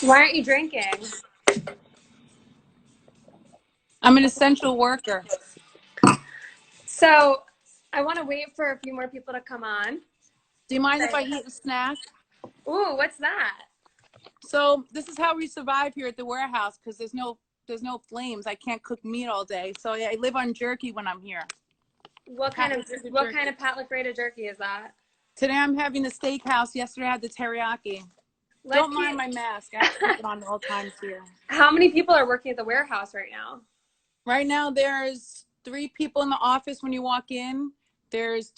Why aren't you drinking? I'm an essential worker. So I want to wait for a few more people to come on. Do you mind if I eat a snack? Ooh, what's that? So this is how we survive here at the warehouse because there's no flames. I can't cook meat all day, so I live on jerky when I'm here. What kind of Pat Lafrieda jerky is that? Today I'm having the steakhouse. Yesterday I had the teriyaki. Don't mind my mask. I have to keep it on at all times here. How many people are working at the warehouse right now? Right now there's 3 people in the office when you walk in. There's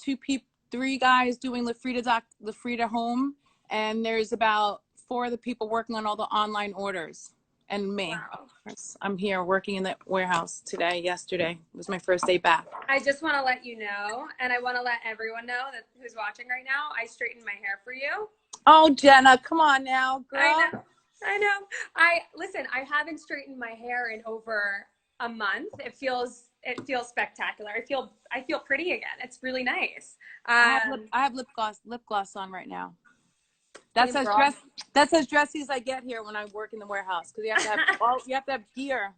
3 guys doing Lafrieda home, and there's about 4 other people working on all the online orders, and me. Wow. I'm here working in the warehouse today. Yesterday was my first day back. I just want to let you know, and I want to let everyone know that who's watching right now, I straightened my hair for you. Oh, Jenna, come on now, girl. I know. Listen, I haven't straightened my hair in over a month. It feels spectacular. I feel pretty again. It's really nice. I have lip gloss on right now. That's as dressy as I get here when I work in the warehouse, because you have to have gear.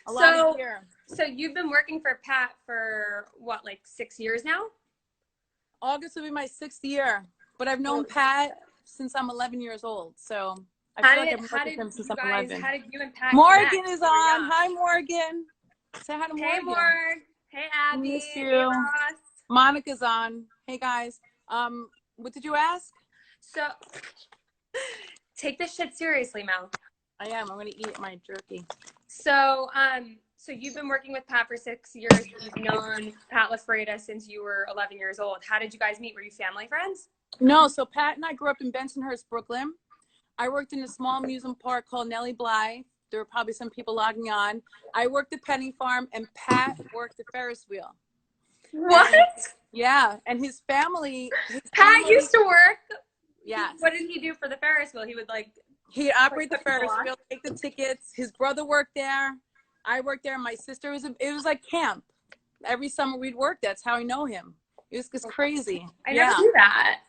A lot of gear. So you've been working for Pat for what, like 6 years now? August will be my 6th year, but I've known Pat since I'm 11 years old. So I feel like I've been working with him since I'm 11. How did you and Pat Morgan connect? is on. Hi, Morgan. Say hi to Morgan. Hey, Morg. Hey, Abby. Miss you. Hey, Ross. Monica's on. Hey, guys. What did you ask? So take this shit seriously, Mel. I am. I'm going to eat my jerky. So you've been working with Pat for 6 years. You've known Pat Lafrieda since you were 11 years old. How did you guys meet? Were you family friends? No. So Pat and I grew up in Bensonhurst, Brooklyn. I worked in a small amusement park called Nellie Bly. There were probably some people logging on. I worked at Penny Farm, and Pat worked the Ferris wheel. What? And his family. Pat used to work. Yeah. What did he do for the Ferris wheel? He'd operate the Ferris wheel, take the tickets. His brother worked there. I worked there. My sister it was like camp. Every summer we'd work. That's how I know him. It was just crazy. I never knew that.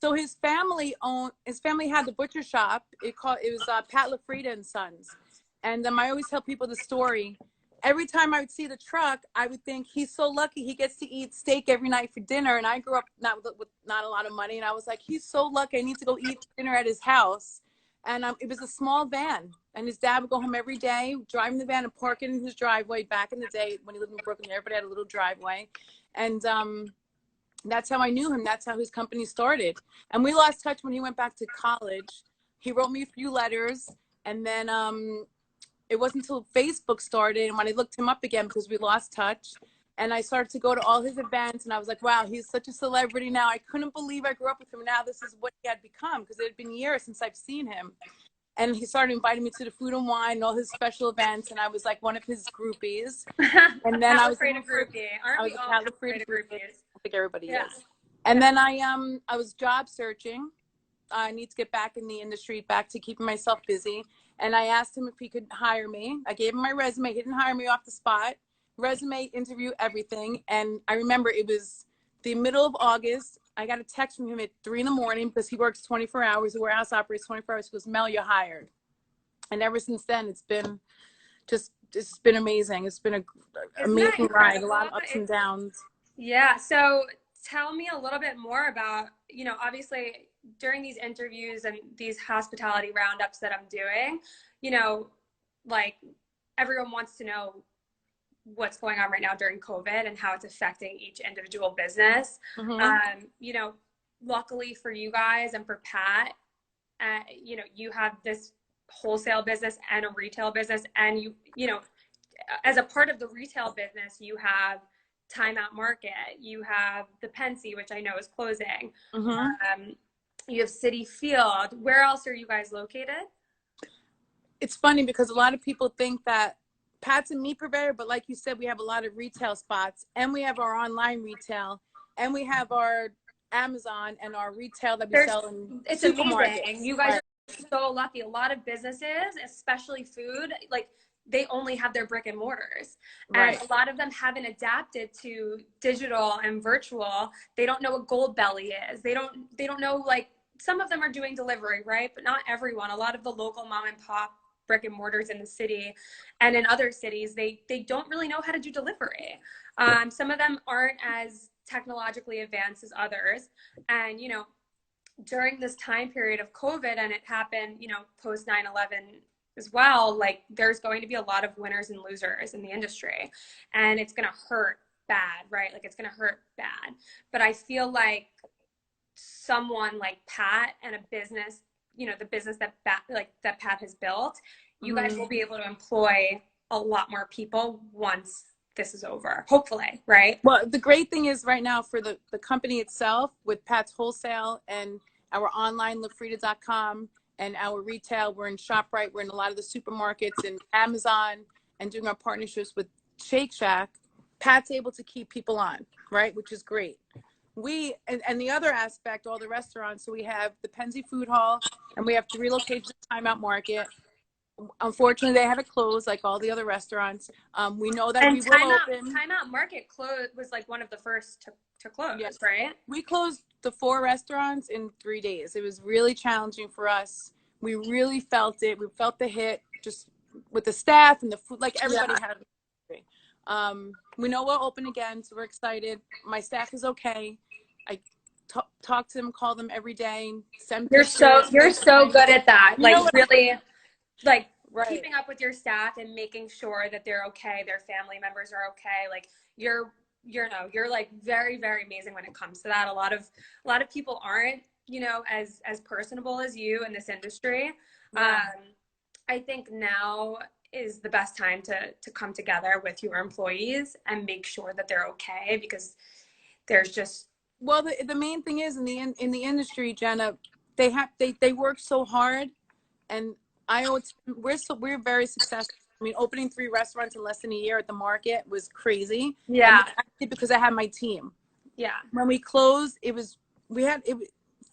So his family had the butcher shop. It was Pat Lafrieda and Sons. And I always tell people the story. Every time I would see the truck, I would think, he's so lucky he gets to eat steak every night for dinner. And I grew up with not a lot of money. And I was like, he's so lucky. I need to go eat dinner at his house. And it was a small van. And his dad would go home every day, driving the van and park it in his driveway. Back in the day when he lived in Brooklyn, everybody had a little driveway. And that's how I knew him. That's how his company started. And we lost touch when he went back to college. He wrote me a few letters. And then it wasn't until Facebook started, and when I looked him up again, because we lost touch, and I started to go to all his events, and I was like, wow, he's such a celebrity now. I couldn't believe I grew up with him. Now this is what he had become, because it had been years since I've seen him. And he started inviting me to the Food and Wine and all his special events, and I was like one of his groupies. And then I was a groupie. Aren't we all Lafrieda groupies? I think everybody is. Yeah. And then I was job searching. I need to get back in the industry, back to keeping myself busy. And I asked him if he could hire me. I gave him my resume. He didn't hire me off the spot. Resume, interview, everything. And I remember it was the middle of August. I got a text from him at 3 in.the morning because he works 24 hours. The warehouse operates 24 hours. He goes, Mel, you're hired. And ever since then, it's been amazing. It's been an amazing ride, a lot of ups and downs. Yeah. So tell me a little bit more about, obviously during these interviews and these hospitality roundups that I'm doing, like everyone wants to know what's going on right now during COVID and how it's affecting each individual business. Mm-hmm. Luckily for you guys and for Pat, you have this wholesale business and a retail business, and as a part of the retail business, you have Time Out Market, you have the Pensy, which I know is closing. Mm-hmm. You have City Field. Where else are you guys located? It's funny because a lot of people think that Pat's a meat purveyor, but like you said, we have a lot of retail spots, and we have our online retail, and we have our Amazon and our retail that we sell in supermarkets. Amazing. You guys are so lucky. A lot of businesses, especially food, like they only have their brick and mortars. And a lot of them haven't adapted to digital and virtual. They don't know what Gold Belly is. They don't know like some of them are doing delivery, right? But not everyone. A lot of the local mom and pop brick and mortars in the city and in other cities, they don't really know how to do delivery. Some of them aren't as technologically advanced as others. And, you know, during this time period of COVID, and it happened, you know, post 9/11 as well, like there's going to be a lot of winners and losers in the industry, and it's going to hurt bad, right? Like it's going to hurt bad. But I feel like someone like Pat and a business, you know, the business that Pat has built, you guys will be able to employ a lot more people once this is over, hopefully, right? Well, the great thing is right now for the company itself with Pat's Wholesale and our online Lafrieda.com and our retail, we're in ShopRite, we're in a lot of the supermarkets and Amazon and doing our partnerships with Shake Shack. Pat's able to keep people on, right? Which is great. And the other aspect, all the restaurants, so we have the Penzi Food Hall and we have 3 locations at Timeout Market. Unfortunately, they had to close like all the other restaurants. We know that we will open. Timeout Market was like one of the first to close, yes. Right? We closed the 4 restaurants in 3 days. It was really challenging for us. We really felt it. We felt the hit just with the staff and the food, like everybody had it. We know we'll open again, so we're excited. My staff is okay. I talk to them, call them every day. You're so good at that. Like really, like keeping up with your staff and making sure that they're okay, their family members are okay. Like you're like very, very amazing when it comes to that. A lot of people aren't, you know, as personable as you in this industry. Yeah. I think now is the best time to come together with your employees and make sure that they're okay, because there's just, well, the main thing is in the industry, Jenna, they work so hard, and we're very successful. I mean, opening 3 restaurants in less than a year at the market was crazy. Yeah. And because I had my team. Yeah. When we closed, we had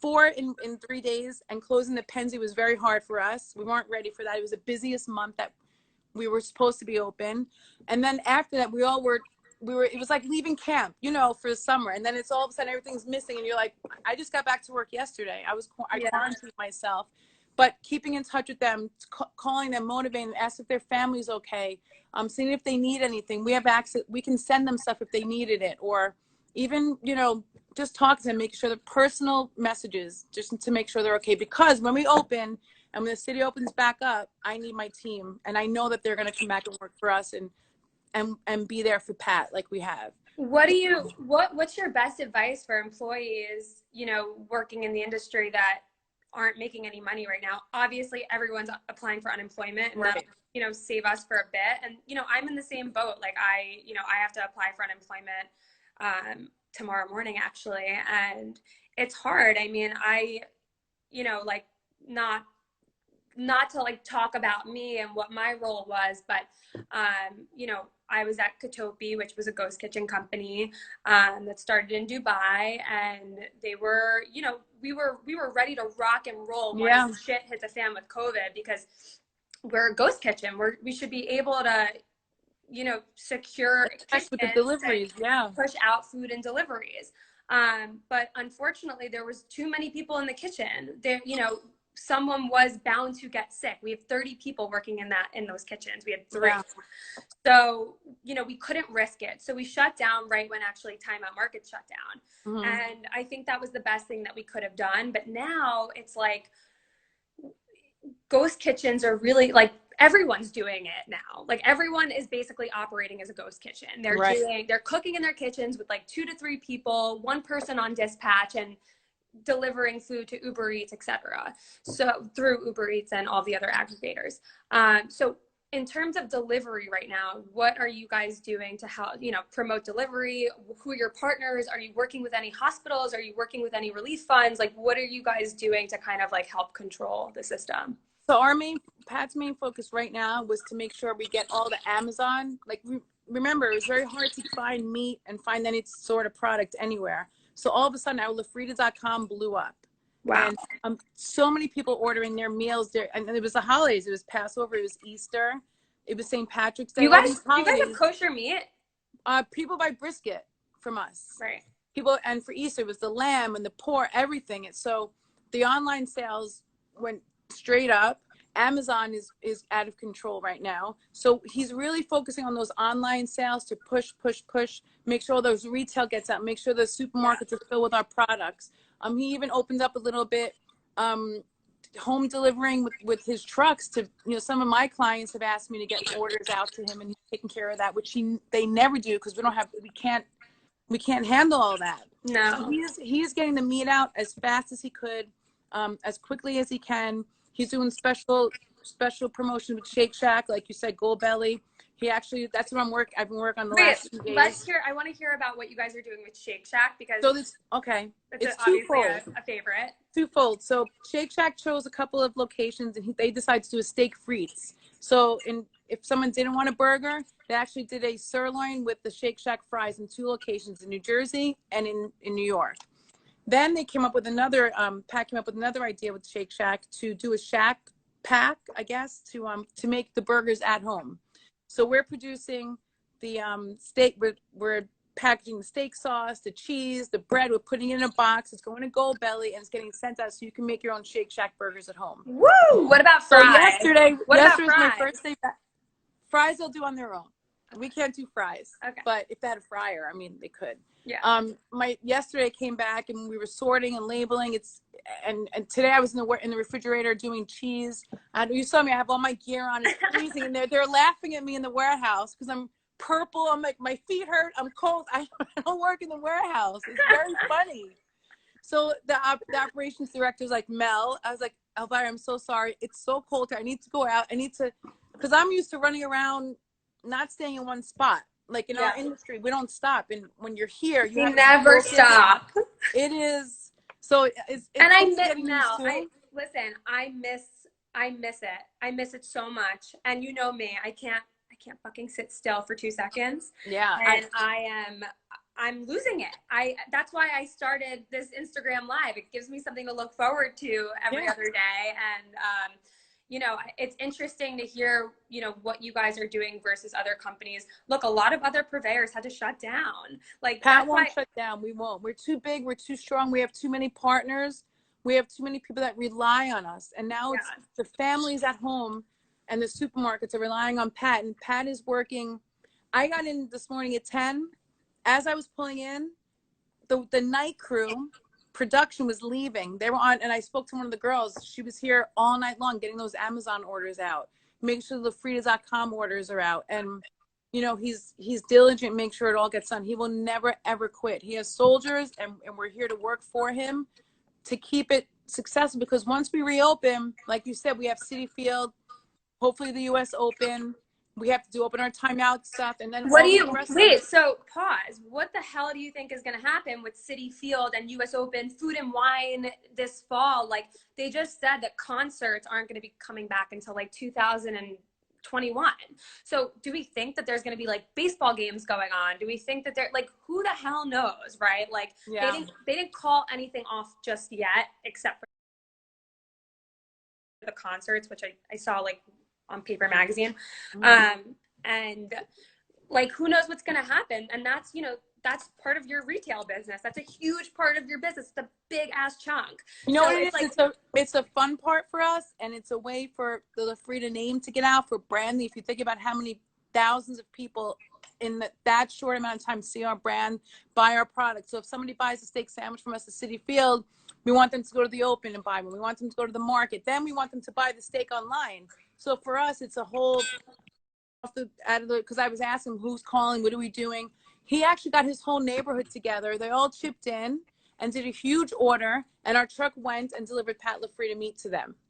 4 in 3 days, and closing the Penzi was very hard for us. We weren't ready for that. It was the busiest month that we were supposed to be open. And then after that, it was like leaving camp, you know, for the summer. And then it's all of a sudden everything's missing. And you're like, I just got back to work yesterday. I quarantined myself. But keeping in touch with them, calling them, motivating them, ask if their family's okay, seeing if they need anything. We have access. We can send them stuff if they needed it, or even, you know, just talk to them, make sure the personal messages, just to make sure they're okay. Because when we open and when the city opens back up, I need my team, and I know that they're going to come back and work for us and be there for Pat like we have. What's your best advice for employees, you know, working in the industry that aren't making any money right now? Obviously everyone's applying for unemployment, and that'll, you know, save us for a bit. And, you know, I'm in the same boat. Like I have to apply for unemployment tomorrow morning actually, and it's hard. I mean, you know, like not to like talk about me and what my role was, but you know, I was at Kotopi, which was a ghost kitchen company that started in Dubai, and they were, you know, we were ready to rock and roll once shit hit the fan with COVID, because we're a ghost kitchen. We should be able to, you know, secure with the deliveries, push out food and deliveries. But unfortunately, there was too many people in the kitchen. There, you know, someone was bound to get sick. We have 30 people working in those kitchens. We had 3. Yeah. So, you know, we couldn't risk it. So we shut down right when actually Timeout Market shut down. Mm-hmm. And I think that was the best thing that we could have done. But now it's like ghost kitchens are really like, everyone's doing it now. Like everyone is basically operating as a ghost kitchen. They're cooking in their kitchens with like 2 to 3 people, 1 person on dispatch, and delivering food to Uber Eats, etc. So through Uber Eats and all the other aggregators. So in terms of delivery right now, what are you guys doing to help, you know, promote delivery? Who are your partners? Are you working with any hospitals? Are you working with any relief funds? Like, what are you guys doing to kind of like help control the system? So Pat's main focus right now was to make sure we get all the Amazon. Like, remember, it was very hard to find meat and find any sort of product anywhere. So all of a sudden, our Lafrieda.com blew up. Wow. And so many people ordering their meals there. And it was the holidays. It was Passover. It was Easter. It was St. Patrick's Day. You guys have kosher meat? People buy brisket from us. Right. And for Easter, it was the lamb and the pork, everything. So the online sales went straight up. Amazon is out of control right now. So he's really focusing on those online sales to push, make sure those retail gets out, make sure the supermarkets are filled with our products. He even opened up a little bit, home delivering with his trucks to, you know, some of my clients have asked me to get orders out to him, and he's taking care of that, which they never do because we can't handle all that. No. So he is getting the meat out as fast as he could, as quickly as he can. He's doing special promotion with Shake Shack, like you said, Gold Belly. That's what I've been working on the last 2 days. I want to hear about what you guys are doing with Shake Shack, because it's obviously twofold. a favorite. Twofold. So Shake Shack chose a couple of locations, and they decided to do a steak frites. So if someone didn't want a burger, they actually did a sirloin with the Shake Shack fries in 2 locations, in New Jersey and in New York. Then they came up with another idea with Shake Shack to do a Shack pack, I guess, to make the burgers at home. So we're producing the steak. We're packaging the steak sauce, the cheese, the bread. We're putting it in a box. It's going to Gold Belly, and it's getting sent out so you can make your own Shake Shack burgers at home. Woo! What about fries? So yesterday was fries? my first day back. Fries they'll do on their own. We can't do fries. Okay. But if they had a fryer, I mean, they could. Yeah. Yesterday I came back and we were sorting and labeling. And today I was in the refrigerator doing cheese. And you saw me. I have all my gear on. It's freezing, and they're laughing at me in the warehouse because I'm purple. I'm like, my feet hurt. I'm cold. I don't work in the warehouse. It's very funny. So the operations director's like, Mel. I was like, Elvira, I'm so sorry. It's so cold here. I need to go out. Because I'm used to running around, not staying in one spot. Like in our industry, we don't stop. And when you're here, you never stop. It is. So it's and I miss Mel. Listen, I miss it. I miss it so much. And you know me, I can't fucking sit still for 2 seconds. Yeah. And I'm losing it. That's why I started this Instagram Live. It gives me something to look forward to every other day. And you know, it's interesting to hear, you know, what you guys are doing versus other companies. Look, a lot of other purveyors had to shut down. Like Pat won't shut down. We won't. We're too big. We're too strong. We have too many partners. We have too many people that rely on us. And now it's the families at home and the supermarkets are relying on Pat. And Pat is working. I got in this morning at 10. As I was pulling in, the night crew production was leaving. They were on, and I spoke to one of the girls. She was here all night long getting those Amazon orders out, making sure the Lafrieda.com orders are out. And you know, he's diligent, make sure it all gets done. He will never ever quit. He has soldiers, and we're here to work for him to keep it successful, because once we reopen, like you said, we have Citi Field, hopefully the US Open. We have to open our timeout stuff, and then so pause. What the hell do you think is going to happen with Citi Field and US Open, Food and Wine this fall? Like, they just said that concerts aren't going to be coming back until like 2021. So do we think that there's going to be like baseball games going on? Do we think that they're like, who the hell knows, right? Like they didn't call anything off just yet, except for the concerts, which I saw like on Paper Magazine. And like, who knows what's going to happen? And that's, you know, that's part of your retail business. That's a huge part of your business. It's a big ass chunk. You know what it is? It's a fun part for us, and it's a way for the Lafrieda name to get out, for branding. If you think about how many thousands of people in that short amount of time see our brand, buy our product. So if somebody buys a steak sandwich from us at Citi Field, we want them to go to the Open and buy one. We want them to go to the market. Then we want them to buy the steak online. So for us, it's a whole, because I was asking who's calling, what are we doing? He actually got his whole neighborhood together. They all chipped in and did a huge order, and our truck went and delivered Pat Lafrieda meat to them.